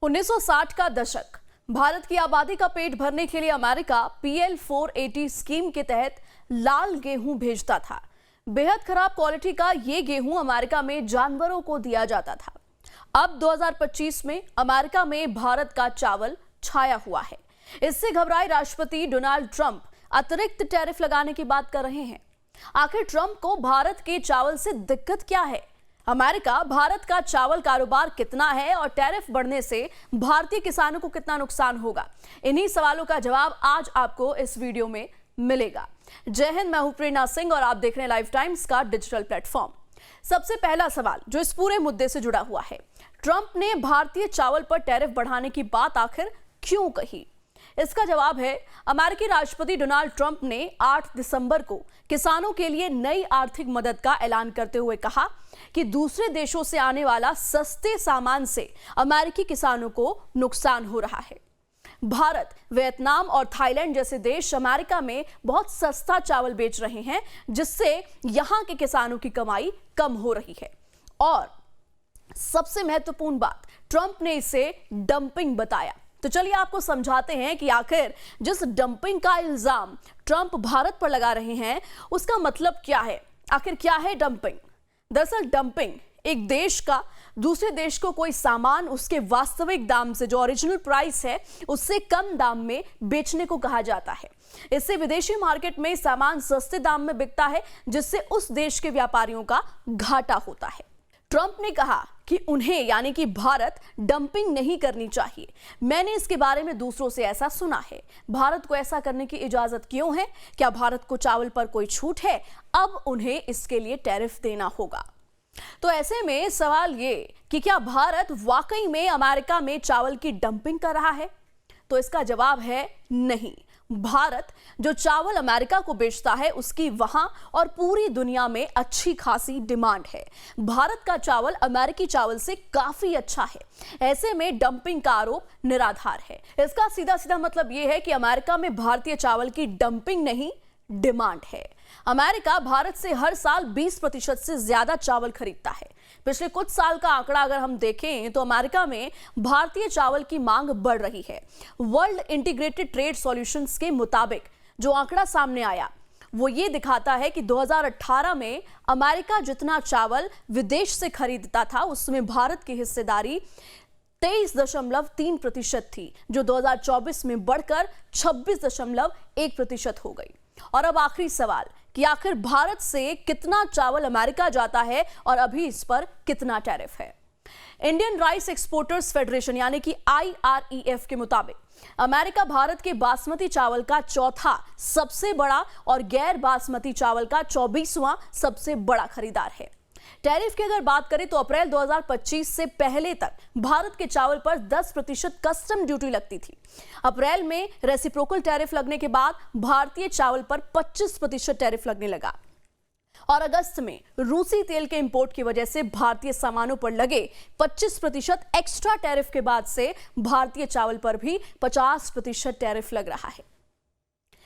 1960 का दशक। भारत की आबादी का पेट भरने के लिए अमेरिका PL 480 स्कीम के तहत लाल गेहूं भेजता था। बेहद खराब क्वालिटी का ये गेहूं अमेरिका में जानवरों को दिया जाता था। अब 2025 में अमेरिका में भारत का चावल छाया हुआ है। इससे घबराए राष्ट्रपति डोनाल्ड ट्रंप अतिरिक्त टैरिफ लगाने की बात कर रहे हैं। आखिर ट्रंप को भारत के चावल से दिक्कत क्या है? अमेरिका भारत का चावल कारोबार कितना है और टैरिफ बढ़ने से भारतीय किसानों को कितना नुकसान होगा? इन्हीं सवालों का जवाब आज आपको इस वीडियो में मिलेगा। जय हिंद, मैं हूं प्रेरणा सिंह और आप देख रहे हैं लाइफ टाइम्स का डिजिटल प्लेटफॉर्म। सबसे पहला सवाल जो इस पूरे मुद्दे से जुड़ा हुआ है, ट्रंप ने भारतीय चावल पर टैरिफ बढ़ाने की बात आखिर क्यों कही? इसका जवाब है, अमेरिकी राष्ट्रपति डोनाल्ड ट्रंप ने 8 दिसंबर को किसानों के लिए नई आर्थिक मदद का ऐलान करते हुए कहा कि दूसरे देशों से आने वाला सस्ते सामान से अमेरिकी किसानों को नुकसान हो रहा है। भारत, वियतनाम और थाईलैंड जैसे देश अमेरिका में बहुत सस्ता चावल बेच रहे हैं, जिससे यहां के किसानों की कमाई कम हो रही है। और सबसे महत्वपूर्ण बात, ट्रंप ने इसे डंपिंग बताया। तो चलिए आपको समझाते हैं कि आखिर जिस डंपिंग का इल्जाम ट्रंप भारत पर लगा रहे हैं उसका मतलब क्या है। आखिर क्या है डंपिंग? दरअसल डंपिंग एक देश का दूसरे देश को कोई सामान उसके वास्तविक दाम से, जो ओरिजिनल प्राइस है, उससे कम दाम में बेचने को कहा जाता है। इससे विदेशी मार्केट में सामान सस्ते दाम में बिकता है, जिससे उस देश के व्यापारियों का घाटा होता है। ट्रंप ने कहा कि उन्हें यानी कि भारत डंपिंग नहीं करनी चाहिए। मैंने इसके बारे में दूसरों से ऐसा सुना है। भारत को ऐसा करने की इजाजत क्यों है? क्या भारत को चावल पर कोई छूट है? अब उन्हें इसके लिए टैरिफ देना होगा। तो ऐसे में सवाल ये कि क्या भारत वाकई में अमेरिका में चावल की डंपिंग कर रहा है? तो इसका जवाब है नहीं। भारत जो चावल अमेरिका को बेचता है उसकी वहां और पूरी दुनिया में अच्छी खासी डिमांड है। भारत का चावल अमेरिकी चावल से काफी अच्छा है। ऐसे में डंपिंग का आरोप निराधार है। इसका सीधा सीधा मतलब यह है कि अमेरिका में भारतीय चावल की डंपिंग नहीं, डिमांड है। अमेरिका भारत से हर साल 20% से ज्यादा चावल खरीदता है। पिछले कुछ साल का आंकड़ा अगर हम देखें तो अमेरिका में भारतीय चावल की मांग बढ़ रही है। वर्ल्ड इंटीग्रेटेड ट्रेड सॉल्यूशंस के मुताबिक जो आंकड़ा सामने आया वो ये दिखाता है कि 2018 में अमेरिका जितना चावल विदेश से खरीदता था उसमें भारत की हिस्सेदारी 23.3% थी, जो 2024 में बढ़कर 26.1% हो गई। और अब आखिरी सवाल कि आखिर भारत से कितना चावल अमेरिका जाता है और अभी इस पर कितना टैरिफ है। इंडियन राइस एक्सपोर्टर्स फेडरेशन यानी कि IREF के मुताबिक अमेरिका भारत के बासमती चावल का चौथा सबसे बड़ा और गैर बासमती चावल का 24वां सबसे बड़ा खरीदार है। टैरिफ की अगर बात करें तो अप्रैल 2025 से पहले तक भारत के चावल पर 10% कस्टम ड्यूटी लगती थी। अप्रैल में रेसिप्रोकल टैरिफ लगने के बाद भारतीय चावल पर 25% टैरिफ लगने लगा। और अगस्त में रूसी तेल के इंपोर्ट की वजह से भारतीय सामानों पर लगे 25% एक्स्ट्रा टैरिफ के बाद से भारतीय चावल पर भी 50% टैरिफ लग रहा है।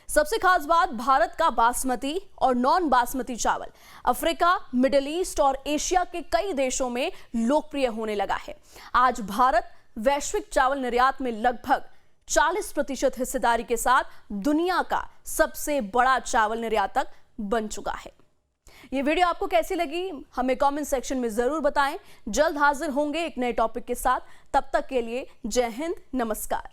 सबसे खास बात, भारत का बासमती और नॉन बासमती चावल अफ्रीका, मिडिल ईस्ट और एशिया के कई देशों में लोकप्रिय होने लगा है। आज भारत वैश्विक चावल निर्यात में लगभग 40% हिस्सेदारी के साथ दुनिया का सबसे बड़ा चावल निर्यातक बन चुका है। ये वीडियो आपको कैसी लगी हमें कमेंट सेक्शन में जरूर बताएं। जल्द हाजिर होंगे एक नए टॉपिक के साथ। तब तक के लिए जय हिंद, नमस्कार।